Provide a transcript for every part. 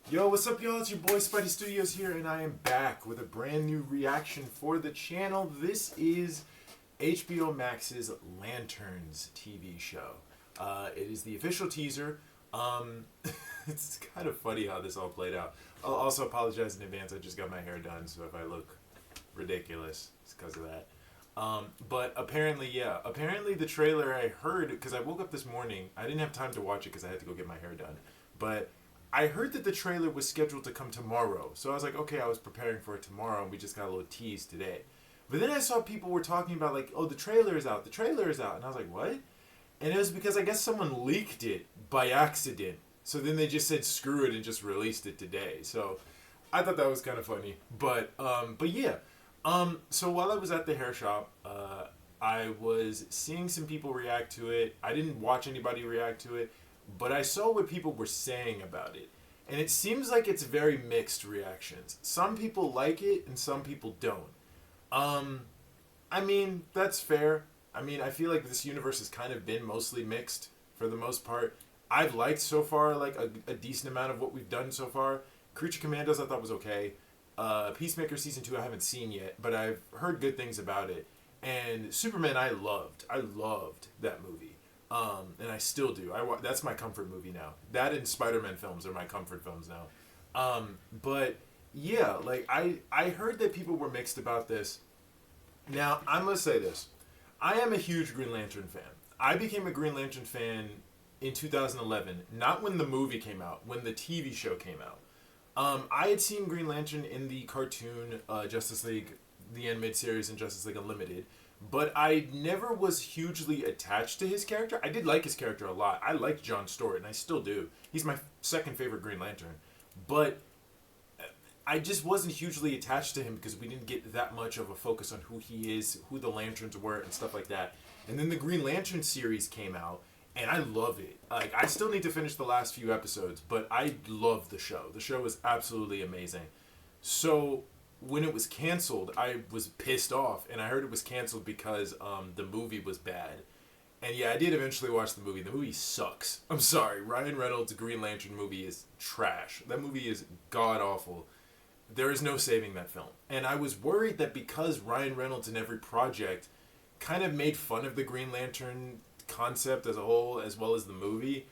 Yo, what's up, y'all? It's your boy Spidey Studios here, and I am back with a brand new reaction for the channel. This is HBO Max's Lanterns TV show. It is the official teaser. It's kind of funny how this all played out. I'll also apologize in advance. I just got my hair done, so if I look ridiculous, it's because of that. But apparently the trailer I heard, because I woke up this morning, I didn't have time to watch it because I had to go get my hair done, but I heard that the trailer was scheduled to come tomorrow. So I was like, okay, I was preparing for it tomorrow, and we just got a little tease today. But then I saw people were talking about, like, oh, the trailer is out, the trailer is out. And I was like, what? And it was because I guess someone leaked it by accident. So then they just said, screw it, and just released it today. So I thought that was kind of funny. But yeah. So while I was at the hair shop, I was seeing some people react to it. I didn't watch anybody react to it, but I saw what people were saying about it. And it seems like it's very mixed reactions. Some people like it and some people don't. I mean, that's fair. I mean, I feel like this universe has kind of been mostly mixed for the most part. I've liked so far, like, a decent amount of what we've done so far. Creature Commandos I thought was okay. Peacemaker Season 2 I haven't seen yet, but I've heard good things about it. And Superman I loved. I loved that movie. And I still do. That's my comfort movie now. That and Spider-Man films are my comfort films now. But yeah, like I heard that people were mixed about this. Now, I'm going to say this. I am a huge Green Lantern fan. I became a Green Lantern fan in 2011, not when the movie came out, when the TV show came out. I had seen Green Lantern in the cartoon Justice League, the animated series, and Justice League Unlimited, but I never was hugely attached to his character. I did like his character a lot. I liked John Stewart, and I still do. He's my second favorite Green Lantern. But I just wasn't hugely attached to him because we didn't get that much of a focus on who he is, who the Lanterns were, and stuff like that. And then the Green Lantern series came out, and I love it. Like, I still need to finish the last few episodes, but I love the show. The show is absolutely amazing. So when it was canceled, I was pissed off, and I heard it was canceled because the movie was bad. And yeah, I did eventually watch the movie. The movie sucks. I'm sorry. Ryan Reynolds' Green Lantern movie is trash. That movie is god-awful. There is no saving that film. And I was worried that because Ryan Reynolds in every project kind of made fun of the Green Lantern concept as a whole, as well as the movie,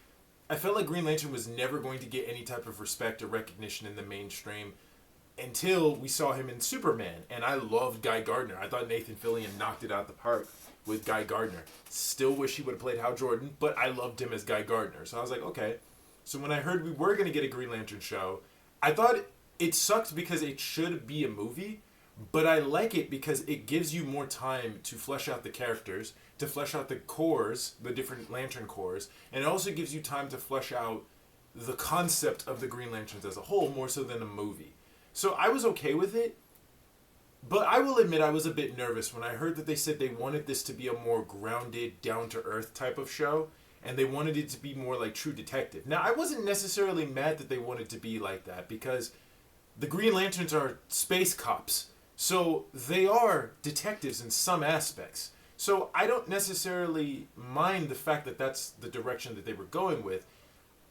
I felt like Green Lantern was never going to get any type of respect or recognition in the mainstream until we saw him in Superman. And I loved Guy Gardner. I thought Nathan Fillion knocked it out the park with Guy Gardner. Still wish he would have played Hal Jordan, but I loved him as Guy Gardner. So I was like, okay. So when I heard we were going to get a Green Lantern show, I thought it sucked because it should be a movie, but I like it because it gives you more time to flesh out the characters, to flesh out the cores, the different Lantern cores, and it also gives you time to flesh out the concept of the Green Lanterns as a whole, more so than a movie. So I was okay with it, but I will admit I was a bit nervous when I heard that they said they wanted this to be a more grounded, down-to-earth type of show, and they wanted it to be more like True Detective. Now, I wasn't necessarily mad that they wanted to be like that, because the Green Lanterns are space cops, so they are detectives in some aspects. So I don't necessarily mind the fact that that's the direction that they were going with.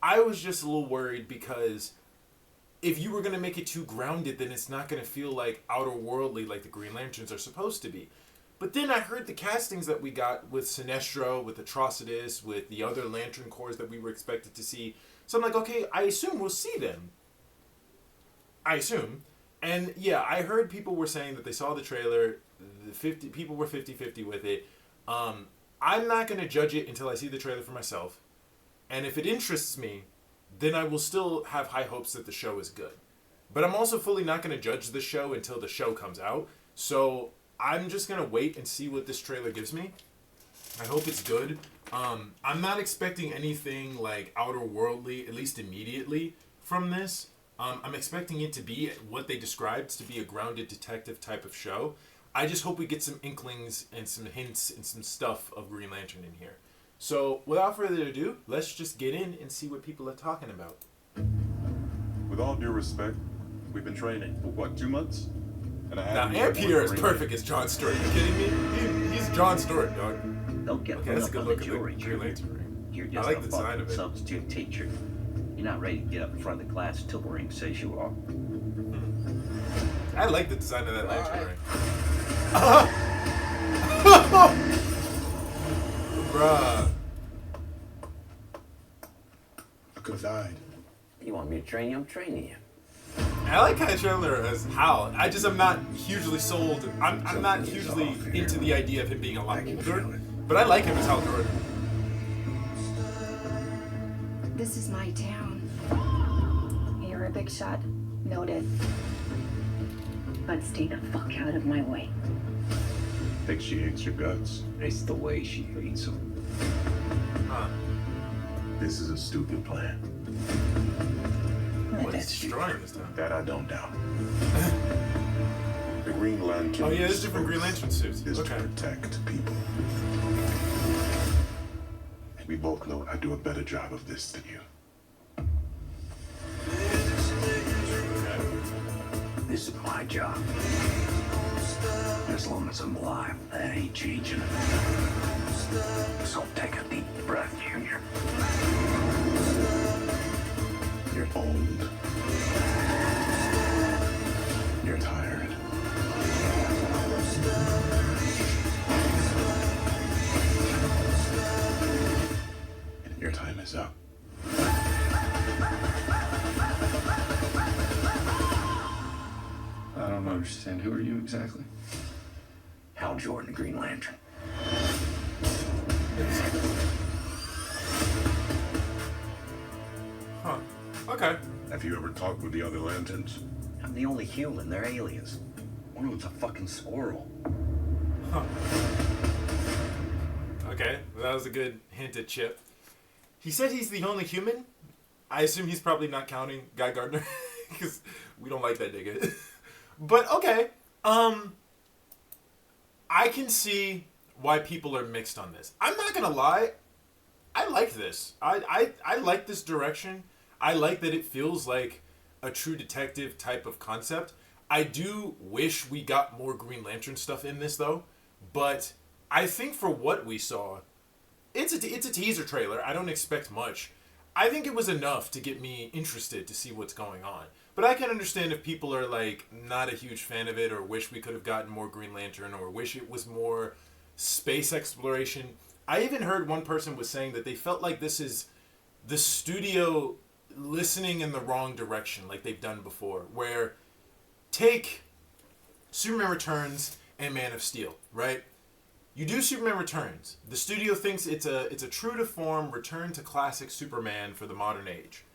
I was just a little worried because if you were going to make it too grounded, then it's not going to feel like outer worldly like the Green Lanterns are supposed to be. But then I heard the castings that we got with Sinestro, with Atrocitus, with the other Lantern Corps that we were expected to see. So I'm like, okay, I assume we'll see them. I assume. And yeah, I heard people were saying that they saw the trailer, people were 50-50 with it. I'm not going to judge it until I see the trailer for myself. And if it interests me, then I will still have high hopes that the show is good. But I'm also fully not going to judge the show until the show comes out. So I'm just going to wait and see what this trailer gives me. I hope it's good. I'm not expecting anything like outer worldly, at least immediately, from this. I'm expecting it to be what they described, to be a grounded detective type of show. I just hope we get some inklings and some hints and some stuff of Green Lantern in here. So, without further ado, let's just get in and see what people are talking about. With all due respect, we've been training for what, 2 months? And I now, Ampere is perfect as John Stewart. Are you kidding me? He's John Stewart, dog. Don't get Okay, hung that's a up good on look the at the jury, Green Lantern ring. You're I just like a the design of it. substitute teacher. You're not ready to get up in front of the class until the ring says you are. I like the design of that lantern ring. Bruh. I could have died. You want me to train you? I'm training you. I like Kai Chandler as Hal. I'm not hugely sold. I'm not hugely into the idea of him being a lot older, but I like him as Hal Jordan. This is my town. You're a big shot. Noted. But stay the fuck out of my way. Think she hates your guts. It's the way she hates them. Huh. This is a stupid plan. What is destroying this town? That I don't doubt. The Green Lantern. Oh yeah, there's different Green Lantern suits. Is Okay. to protect people. We both know I do a better job of this than you. This is my job. As long as I'm alive, that ain't changing. So take a deep breath, Junior. You're old. You're tired. And your time is up. I don't understand. Who are you exactly? Hal Jordan, Green Lantern. Huh. Okay. Have you ever talked with the other lanterns? I'm the only human. They're aliens. One of them's a fucking squirrel. Huh. Okay, well, that was a good hint at Chip. He said he's the only human. I assume he's probably not counting Guy Gardner because we don't like that nigga. But okay, I can see why people are mixed on this. I'm not gonna lie, I like this. I like this direction. I like that it feels like a True Detective type of concept. I do wish we got more Green Lantern stuff in this though, but I think for what we saw, it's a teaser trailer. I don't expect much. I think it was enough to get me interested to see what's going on. But I can understand if people are like not a huge fan of it or wish we could have gotten more Green Lantern or wish it was more space exploration. I even heard one person was saying that they felt like this is the studio listening in the wrong direction like they've done before, where take Superman Returns and Man of Steel, right? You do Superman Returns. The studio thinks it's a true to form return to classic Superman for the modern age.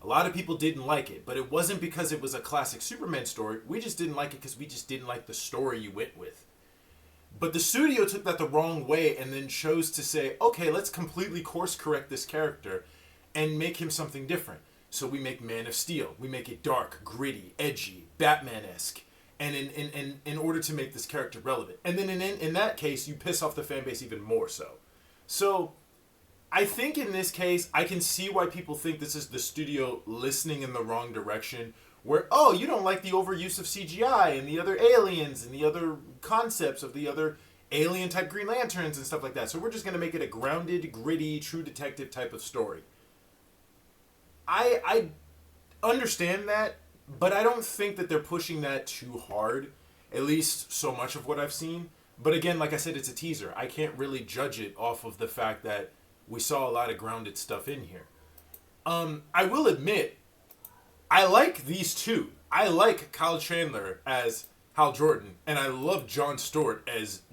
A lot of people didn't like it, but it wasn't because it was a classic Superman story. We just didn't like it because we just didn't like the story you went with. But the studio took that the wrong way and then chose to say, okay, let's completely course correct this character and make him something different. So we make Man of Steel. We make it dark, gritty, edgy, Batman-esque. And in order to make this character relevant. And then in that case, you piss off the fan base even more so. So I think in this case, I can see why people think this is the studio listening in the wrong direction. Where, oh, you don't like the overuse of CGI and the other aliens and the other concepts of the other alien-type Green Lanterns and stuff like that. So we're just going to make it a grounded, gritty, True Detective type of story. I understand that. But I don't think that they're pushing that too hard, at least so much of what I've seen. But again, like I said, it's a teaser. I can't really judge it off of the fact that we saw a lot of grounded stuff in here. I will admit, I like these two. I like Kyle Chandler as Hal Jordan, and I love Jon Stewart as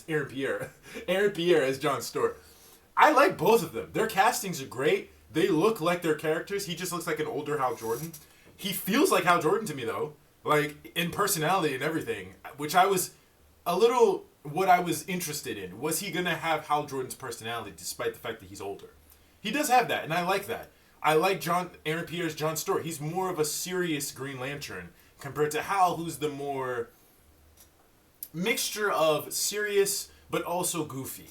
Aaron Pierre. Aaron Pierre as Jon Stewart. I like both of them. Their castings are great. They look like their characters. He just looks like an older Hal Jordan. He feels like Hal Jordan to me, though. Like, in personality and everything. Which I was what I was interested in. Was he going to have Hal Jordan's personality despite the fact that he's older? He does have that, and I like that. I like Aaron Pierre's Jon Stewart. He's more of a serious Green Lantern compared to Hal, who's the more mixture of serious but also goofy.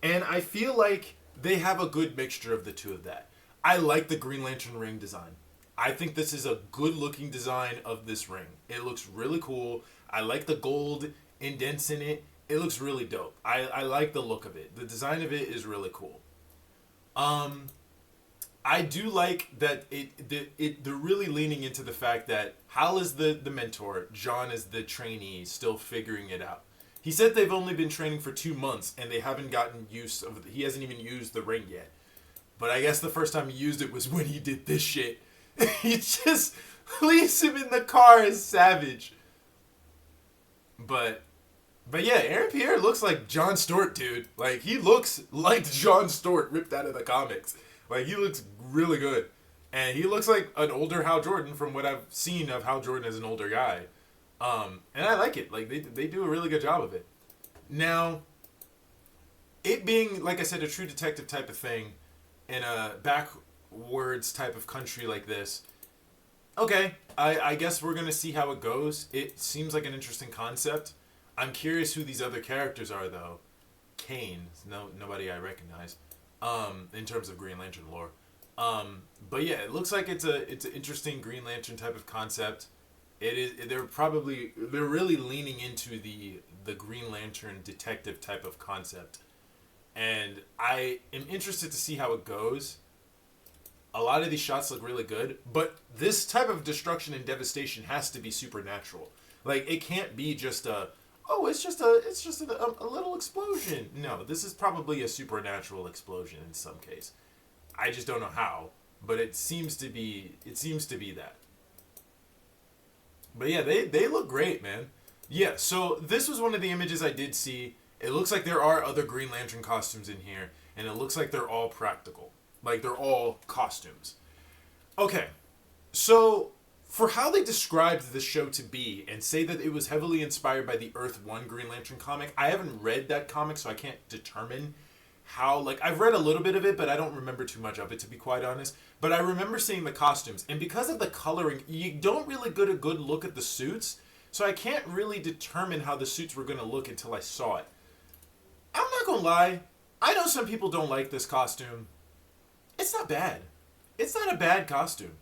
And I feel like they have a good mixture of the two of that. I like the Green Lantern ring design. I think this is a good-looking design of this ring. It looks really cool. I like the gold indents in it. It looks really dope. I like the look of it. The design of it is really cool. I do like that they're really leaning into the fact that Hal is the mentor, John is the trainee, still figuring it out. He said they've only been training for 2 months and they haven't gotten use of. He hasn't even used the ring yet. But I guess the first time he used it was when he did this shit. He just leaves him in the car as Savage. But yeah, Aaron Pierre looks like Jon Stewart, dude. Like, he looks like Jon Stewart ripped out of the comics. Like, he looks really good. And he looks like an older Hal Jordan from what I've seen of Hal Jordan as an older guy. And I like it. Like, they do a really good job of it. Now, it being, like I said, a true detective type of thing in a backwards type of country like this, okay, I guess we're going to see how it goes. It seems like an interesting concept. I'm curious who these other characters are, though. Kane, nobody I recognize, in terms of Green Lantern lore. But yeah, it looks like it's an interesting Green Lantern type of concept. It is. They're really leaning into the Green Lantern detective type of concept, and I am interested to see how it goes. A lot of these shots look really good, but this type of destruction and devastation has to be supernatural. Like, it can't be just it's just a little explosion. No, this is probably a supernatural explosion in some case. I just don't know how, but it seems to be that. But yeah, they look great, man. Yeah, so this was one of the images I did see. It looks like there are other Green Lantern costumes in here, and it looks like they're all practical. Like, they're all costumes. Okay, so for how they described this show to be and say that it was heavily inspired by the Earth 1 Green Lantern comic, I haven't read that comic, so I can't determine how, like, I've read a little bit of it, but I don't remember too much of it, to be quite honest. But I remember seeing the costumes, and because of the coloring, you don't really get a good look at the suits, so I can't really determine how the suits were going to look until I saw it. I'm not going to lie, I know some people don't like this costume. It's not bad. It's not a bad costume.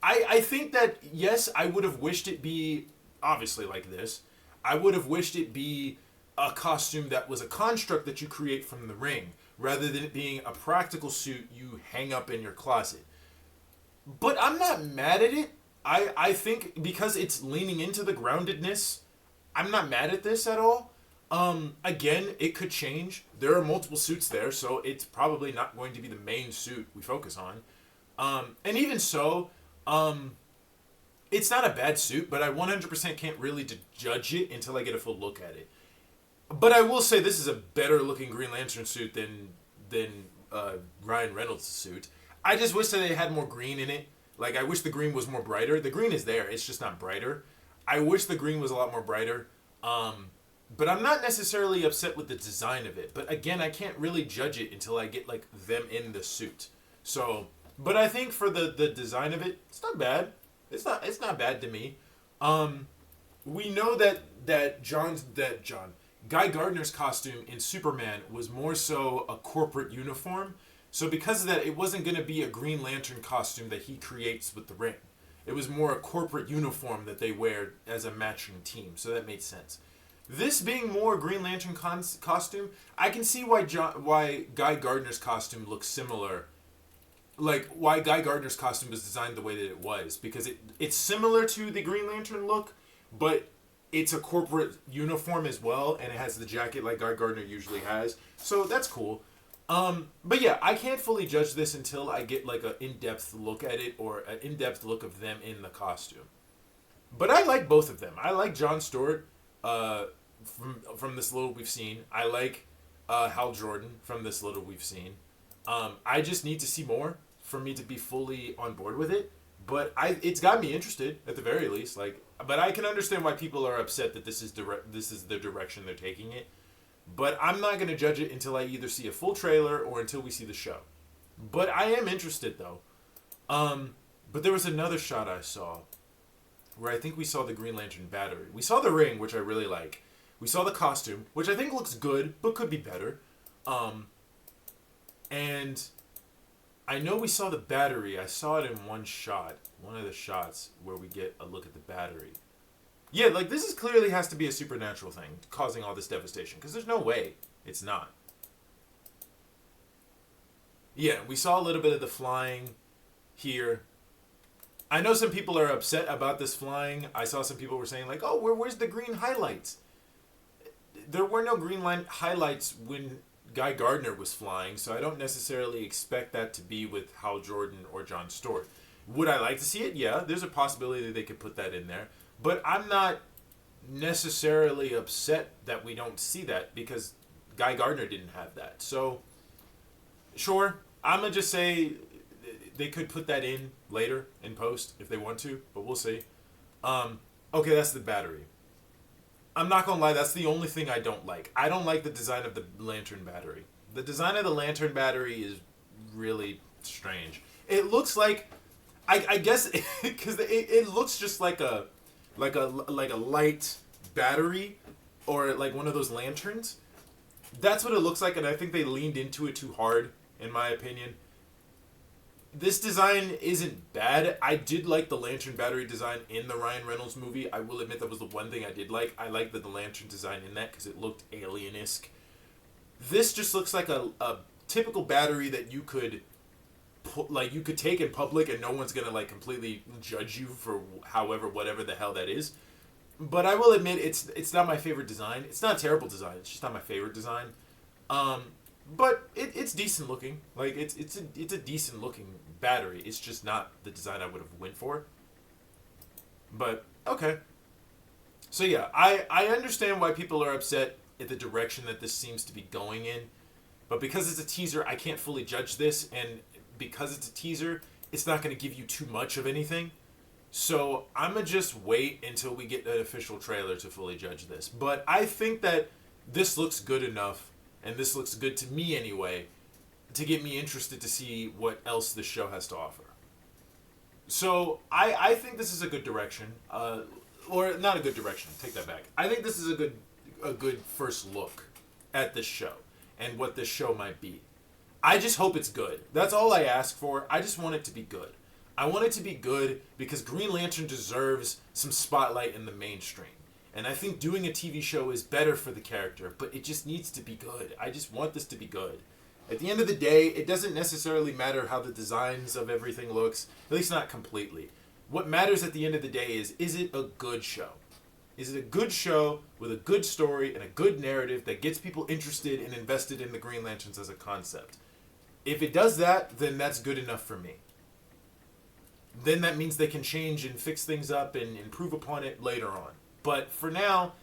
I think that, yes, I would have wished it be, obviously like this, I would have wished it be a costume that was a construct that you create from the ring, rather than it being a practical suit you hang up in your closet. But I'm not mad at it. I think because it's leaning into the groundedness, I'm not mad at this at all. Again, it could change. There are multiple suits there, so it's probably not going to be the main suit we focus on. And even so, it's not a bad suit, but I 100% can't really judge it until I get a full look at it. But I will say this is a better looking Green Lantern suit than Ryan Reynolds' suit. I just wish that they had more green in it. Like, I wish the green was more brighter. The green is there, it's just not brighter. I wish the green was a lot more brighter. But I'm not necessarily upset with the design of it. But again, I can't really judge it until I get, like, them in the suit. So, but I think for the design of it, it's not bad. It's not bad to me. We know that Guy Gardner's costume in Superman was more so a corporate uniform. So because of that, it wasn't going to be a Green Lantern costume that he creates with the ring. It was more a corporate uniform that they wear as a matching team. So that made sense. This being more Green Lantern costume, I can see why Guy Gardner's costume looks similar. Like, why Guy Gardner's costume was designed the way that it was. Because it's similar to the Green Lantern look, but it's a corporate uniform as well, and it has the jacket like Guy Gardner usually has. So that's cool. But yeah, I can't fully judge this until I get like an in-depth look at it, or an in-depth look of them in the costume. But I like both of them. I like Jon Stewart from this little we've seen. I like Hal Jordan from this little we've seen. I just need to see more for me to be fully on board with it. But it's got me interested at the very least. Like, but I can understand why people are upset that this is the direction they're taking it. But I'm not going to judge it until I either see a full trailer or until we see the show. But I am interested though. But there was another shot I saw where I think we saw the Green Lantern battery. We saw the ring, which I really like. We saw the costume, which I think looks good, but could be better. And I know we saw the battery. I saw it in one shot. One of the shots where we get a look at the battery. Yeah, like, this clearly has to be a supernatural thing causing all this devastation, because there's no way it's not. Yeah, we saw a little bit of the flying. here. I know some people are upset about this flying. I saw some people were saying like, oh, where's the green highlights? There were no green line highlights when Guy Gardner was flying, so I don't necessarily expect that to be with Hal Jordan or John Stewart. Would I like to see it? Yeah, there's a possibility that they could put that in there. But I'm not necessarily upset that we don't see that because Guy Gardner didn't have that. So, sure, I'm going to just say they could put that in later in post if they want to, but we'll see. Okay, that's the battery. I'm not going to lie, that's the only thing I don't like. I don't like the design of the lantern battery. The design of the lantern battery is really strange. It looks like, I guess, because it looks just like a light battery or like one of those lanterns. That's what it looks like, and I think they leaned into it too hard, in my opinion. This design isn't bad. I did like the lantern battery design in the Ryan Reynolds movie. I will admit that was the one thing I did like. I liked the lantern design in that because it looked alien-esque. This just looks like a typical battery that you could you could take in public and no one's gonna like completely judge you for whatever the hell that is. But I will admit it's not my favorite design. It's not a terrible design. It's just not my favorite design. But it's decent looking. Like it's a decent looking battery. It's just not the design I would have went for. But okay. So yeah, I understand why people are upset at the direction that this seems to be going in. But because it's a teaser, I can't fully judge this, and because it's a teaser, it's not going to give you too much of anything. So I'm going to just wait until we get an official trailer to fully judge this. But I think that this looks good enough, and this looks good to me anyway, to get me interested to see what else the show has to offer. So I think this is a good direction. Or not a good direction, take that back. I think this is a good first look at this show and what this show might be. I just hope it's good. That's all I ask for. I just want it to be good. I want it to be good because Green Lantern deserves some spotlight in the mainstream. And I think doing a TV show is better for the character, but it just needs to be good. I just want this to be good. At the end of the day, it doesn't necessarily matter how the designs of everything looks, at least not completely. What matters at the end of the day is it a good show? Is it a good show with a good story and a good narrative that gets people interested and invested in the Green Lanterns as a concept? If it does that, then that's good enough for me. Then that means they can change and fix things up and improve upon it later on. But for now,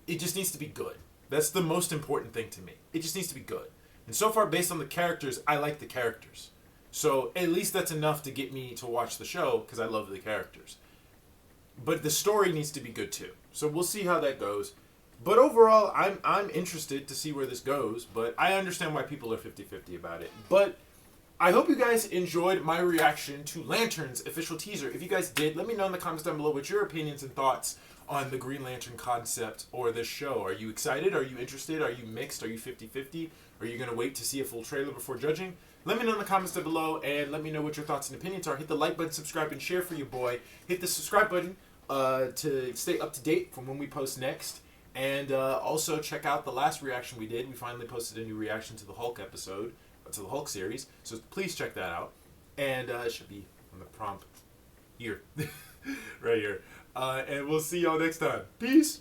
it just needs to be good. That's the most important thing to me. It just needs to be good. And so far, based on the characters, I like the characters. So at least that's enough to get me to watch the show because I love the characters. But the story needs to be good too. So we'll see how that goes. But overall, I'm interested to see where this goes. But I understand why people are 50-50 about it. But I hope you guys enjoyed my reaction to Lantern's official teaser. If you guys did, let me know in the comments down below what your opinions and thoughts on the Green Lantern concept or this show. Are you excited? Are you interested? Are you mixed? Are you 50-50? Are you going to wait to see a full trailer before judging? Let me know in the comments down below and let me know what your thoughts and opinions are. Hit the like button, subscribe, and share for your boy. Hit the subscribe button to stay up to date from when we post next. And also check out the last reaction we did. We finally posted a new reaction to the Hulk episode, to the Hulk series. So please check that out. And it should be on the prompt here, right here. And we'll see y'all next time. Peace.